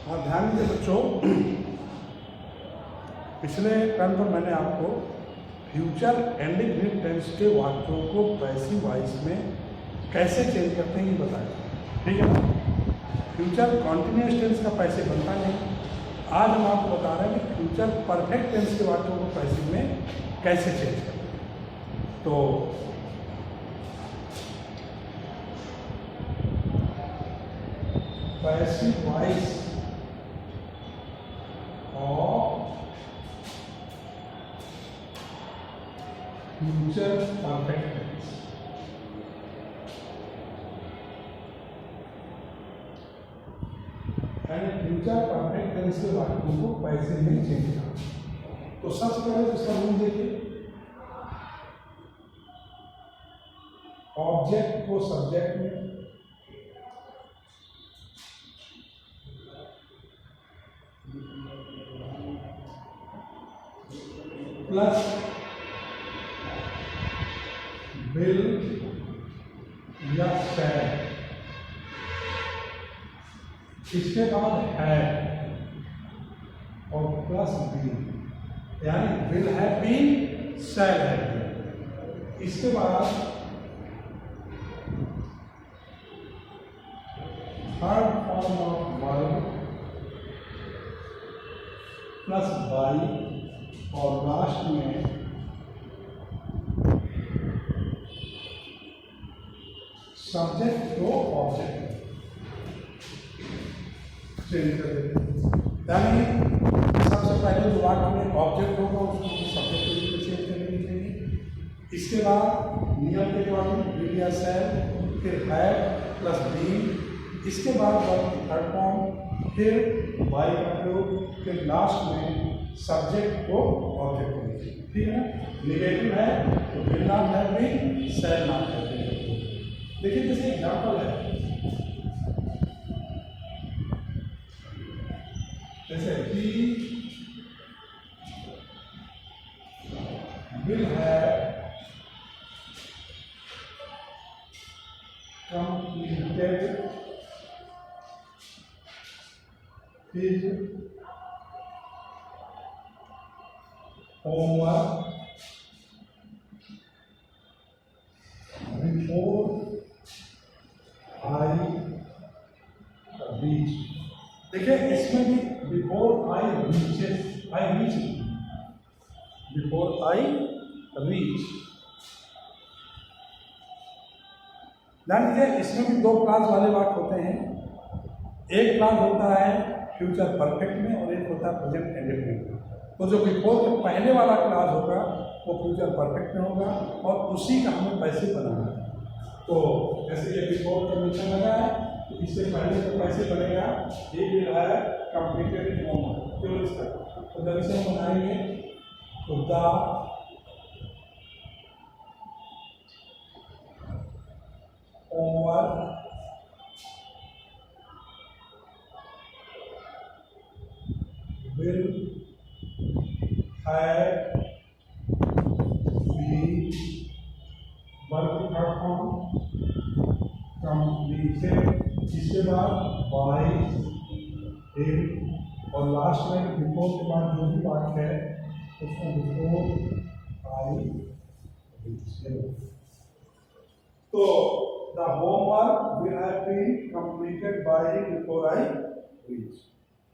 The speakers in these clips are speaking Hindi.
हाँ, ध्यान दीजिए बच्चों, पिछले टर्म पर मैंने आपको फ्यूचर इंडेफिनिट टेंस के वाक्यों को पैसिव वॉइस में कैसे चेंज करते हैं ये बताया, ठीक है ना। फ्यूचर कॉन्टिन्यूअस टेंस का पैसिव बनता नहीं। आज हम आपको बता रहे हैं कि फ्यूचर परफेक्ट टेंस के वाक्यों को पैसिव में कैसे चेंज करते हैं। तो passive voice future perfect tense. यानी फ्यूचर परफेक्ट टेंस के वाक्यों को पैसिव में चेंज करना। तो सबसे पहले तो इसका रूल देखिए, ऑब्जेक्ट को सब्जेक्ट में, प्लस विल या शैल, इसके बाद है और प्लस बी, यानी will have been, shall have been. इसके बाद third form of verb plus by और लास्ट में सब्जेक्ट को ऑब्जेक्ट चेंज कर देते हैं। यानी सबसे पहले जो वाक्य में ऑब्जेक्ट होगा उसको सब्जेक्ट के रूप में चेंज कर देनी चाहिए। इसके बाद नियम के अकॉर्डिंग विल या शैल, फिर है प्लस बी, इसके बाद वर्ब की थर्ड फॉर्म, फिर बाई का प्रयोग, फिर लास्ट में सब्जेक्ट को ऑब्जेक्ट होनी चाहिए, ठीक है ना। निगेटिव है तो will not have been, shall not have been. देखिए जैसे एग्जाम्पल है, जैसे ही will have completed his homework before I reach। देखिए इसमें भी before I reach, before I reach. ध्यान दीजिए इसमें भी दो क्लास वाले वाक्य होते हैं। एक क्लास होता है फ्यूचर परफेक्ट में और एक होता है प्रेजेंट इंडेफिनिट में। तो जो बिफोर के पहले वाला क्लास होगा वो फ्यूचर परफेक्ट में होगा और उसी का हमें पैसे बनाना है। तो जैसे ये बिफोर कंडीशन लगा है तो इससे पहले तो पैसे बनेगा, ये भी रहा है कंप्लीटेड होमवर्क, केवल इसका। तो जब इसे हम बनाएंगे तो the homework will have been verb की थर्ड फॉर्म कंप्लीटेड, इसके बाद बाय हिम और लास्ट में बिफोर के बाद जो भी वाक्य है उसको बिफोर आई रीच। तो the homework will have been completed by him before I reach.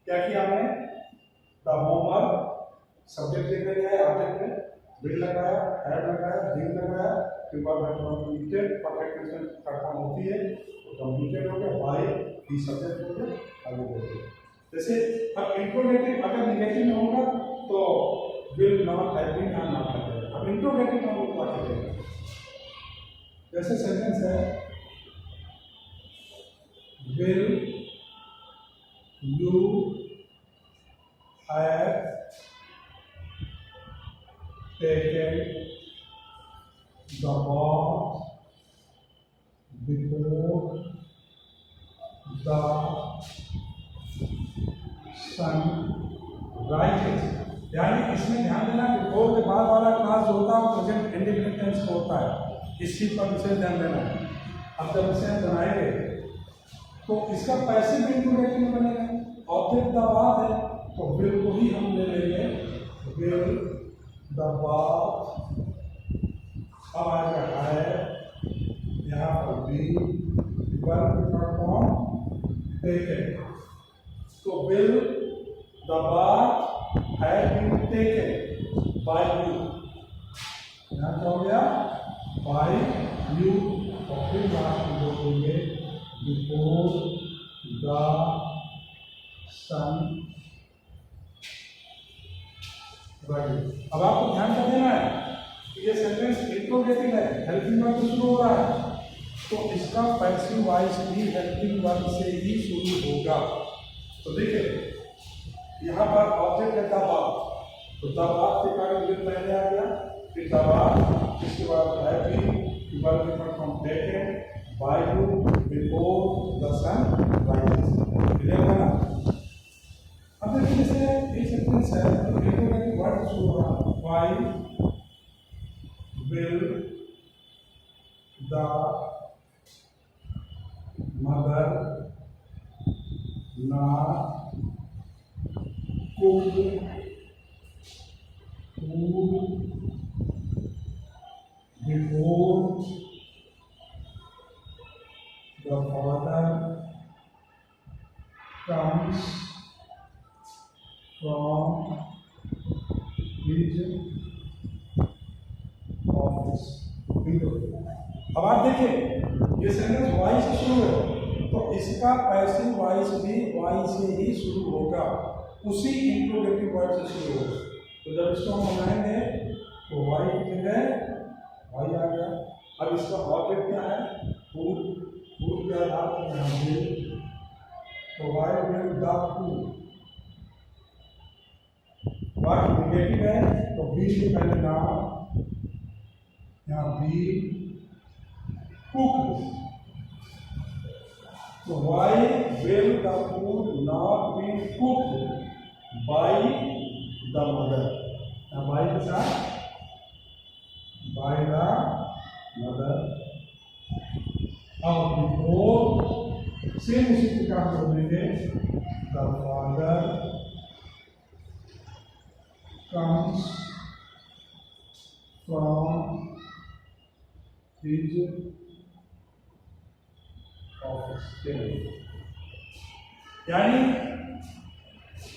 क्या किया हमने? द होमवर्क सब्जेक्ट लिख दिया है, ऑब्जेक्ट में विल लगाया, हैड लगाया, बीन लगाया, फिर बाद में कंप्लीटेड परफेक्ट टेंस का फॉर्म होती है तो कंप्लीटेड हो गया, बाय ही सब्जेक्ट हो गया, आगे बढ़ गया। जैसे अब इंट्रोगेटिव अगर नेगेटिव में होगा तो विल नॉट हैव बीन और नॉट हैव बीन। अब इंट्रोगेटिव में हम क्या करेंगे? जैसे सेंटेंस है will you have taken the bath before the sun rises। यानी इसमें ध्यान देना बिफोर के बाद वाला क्लास जो होता है प्रेजेंट इंडेफिनिट टेंस का होता है, इस चीज पर विशेष ध्यान देना है। अब जब इसे हम बनाएंगे तो इसका पैसिव इंट्रोगेटिव में बनेगा। ऑब्जेक्ट द बात है तो विल को ही हम ले लेंगे, विल द बात। अब आएगा है यहाँ पर बी वर्ब का फॉर्म टेकन, तो विल द बात have been taken by you. यहाँ क्या हो गया, बाय यू। और फिर लास्ट में बोलेंगे बिफोर द सन राइज। अब आपको ध्यान कर देना है कि ये सेंटेंस इंट्रोगेटिव है, हेल्पिंग वर्ब से शुरू हो रहा है, तो इसका पैसिव वॉइस भी हेल्पिंग वर्ब से ही शुरू होगा। तो देखिए यहाँ पर ऑब्जेक्ट है दबा, तो दबा के कारण विल पहले आ गया, फिर दबा, इसके बाद heavy verb from taken by you before the sun rises. Clear है ना? अब देखिए जैसे ये सेंटेंस है तो इंट्रोगेटिव वर्ड शुरू हो रहा है, why will the mother not cook food before the father comes from his office। अब आप देखिए ये सेंटेंस वाई से शुरू है, तो इसका पैसिव वॉइस भी वाई से ही शुरू होगा, उसी इंट्रोगेटिव वर्ड से शुरू होगा। तो जब इसको हम बनाएंगे तो वाई की जगह वाई आ गया। अब इसका ऑब्जेक्ट क्या है, फूड, फूड के आधार पर यहाँ विल, तो why will the food. Word negative है तो विल के पहले नाम, यहाँ विल कुक, तो why will the food not be cooked by the mother. यहाँ बाय के साथ बाय द मदर। अब बिफोर सेम उसी प्रकार से बोलेंगे the father comes from his office. यानी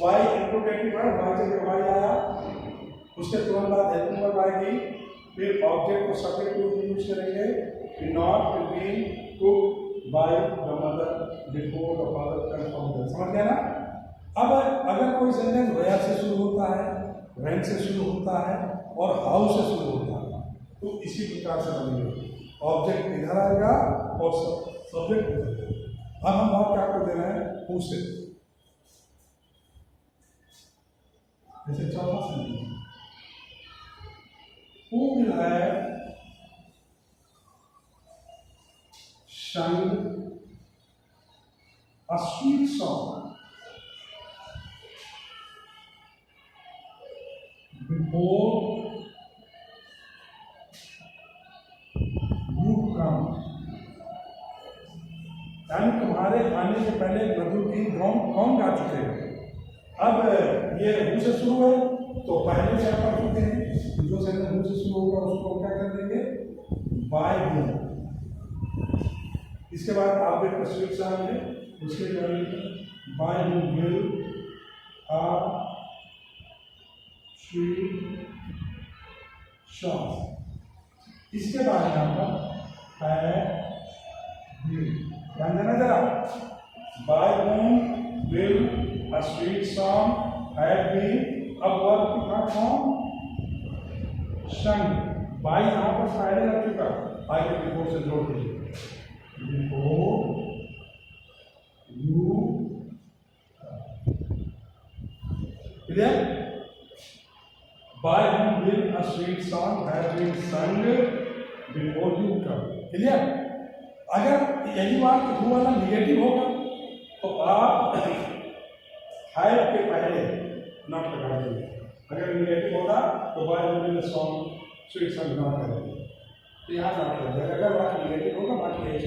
वाई इंट्रोगेटिव वर्ड, वाई जगह वाई आया, उसके तुरंत बाद हेल्पिंग वर्ब आएगी, फिर ऑब्जेक्ट को सब्जेक्ट के रूप में यूज करेंगे, फिर not will be cooked by the mother before the father comes from the. समझ गया ना? अब अगर कोई सेंटेंस वेयर से शुरू होता है, व्हेन से शुरू होता है और हाउ से शुरू होता है, तो इसी प्रकार से बनेगा। ऑब्जेक्ट इधर आएगा और सब्जेक्ट इधर। अब हम बात क्या कर दे रहे हैं, हु से। जैसे चौथा sentence, Who will have sung a sweet song before you come? यानी तुम्हारे आने से पहले मधुर गीत कौन गा चुके हैं। अब ये हु से शुरू है तो पहले क्या कर चुके हैं, जो सेंटेंस हु से शुरू होगा उसको क्या कर देंगे, बाय हु। इसके बाद आप एक स्विच आएंगे, उसके करेंगे by who will a sweet song. इसके बाद यहाँ पर है ध्यान देना जरा, by home will a sweet song have been. अब वर्ब की फॉर्म सन, बाय यहाँ पर फायदे लग चुका, बाय के बिफोर से जोड़ दीजिए, before you. Clear? By home will a sweet song have been sung before you come. Clear? अगर यही बात हु वाला निगेटिव होगा तो आप हैव के पहले नॉट लगा देंगे। अगर निगेटिव होगा तो by home song sweet song not करेंगे, तो यहाँ नॉट लग जाएगा। अगर बाकी निगेटिव होगा बाकी यही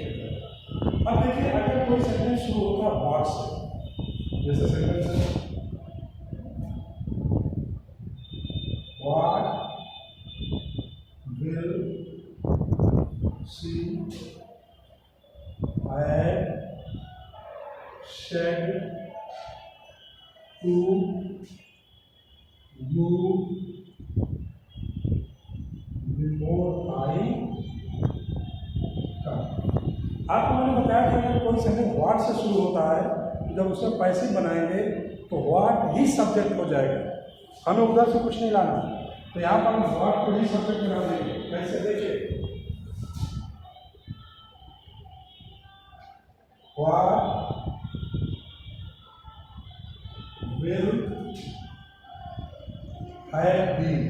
अब देखिए अगर कोई सेंटेंस शुरू होता है व्हाट से, जैसे सेंटेंस है what will she have said to you before I come। आपको मैंने बताया कि अगर कोई सेंटेंस व्हाट से शुरू होता है तो जब उसमें पैसिव बनाएंगे तो व्हाट ही सब्जेक्ट हो जाएगा, हमें उधर से कुछ नहीं लाना। तो यहाँ पर हम व्हाट को ही सब्जेक्ट बना देंगे। कैसे देखिए, व्हाट will have been,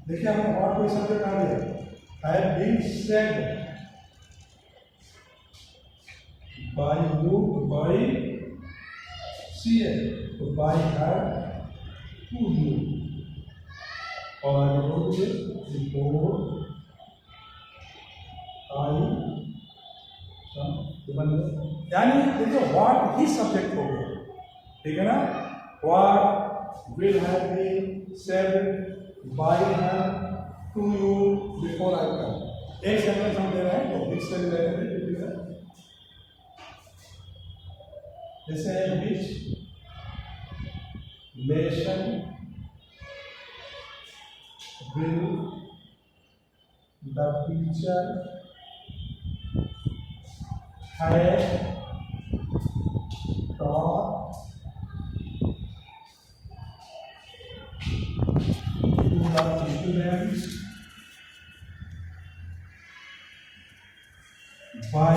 देखिए हमने व्हाट कोई सब्जेक्ट आ दिया, have been said by you, by to by her to you, और before I come, यानी देखिए व्हाट ही सब्जेक्ट हो गया, ठीक है ना। What will have been said by her to you before I come। एक सेंटेंस हम दे रहे हैं तो which से रिलेटेड है, जैसे which nation will the teacher have taught the students by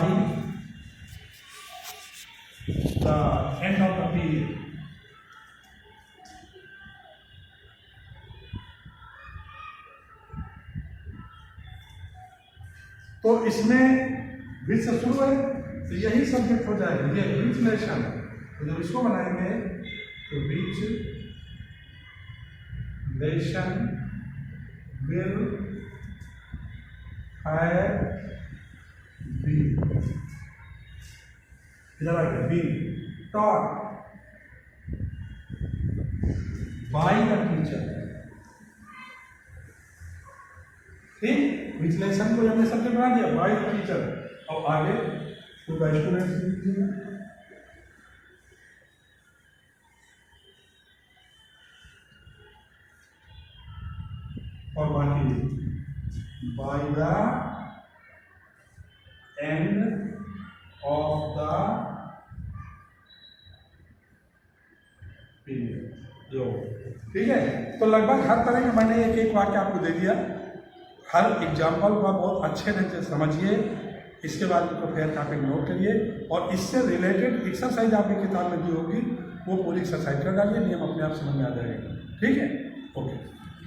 the end of the period। तो इसमें विच से शुरू है तो यही सब्जेक्ट हो जाएगा, ये विच नेशन। तो जब इसको बनाएंगे तो which nation will have been, इधर आ गया been taught by the teacher। ठीक, विच लेसन को हमने सब्जेक्ट बना दिया by the teacher। अब आगे तो the students लिखिए, और बाकी by the end of the period, जो ठीक है। तो लगभग हर तरह का मैंने एक वाक्य आपको दे दिया, हर एग्जाम्पल को आप बहुत अच्छे ढंग से समझिए, इसके बाद इसको फेयर कॉपी में नोट करिए और इससे रिलेटेड एक्सरसाइज आपकी किताब में दी होगी वो पूरी एक्सरसाइज कर डालिए, नियम अपने आप समझ में आ जाएगा। ठीक है, ओके।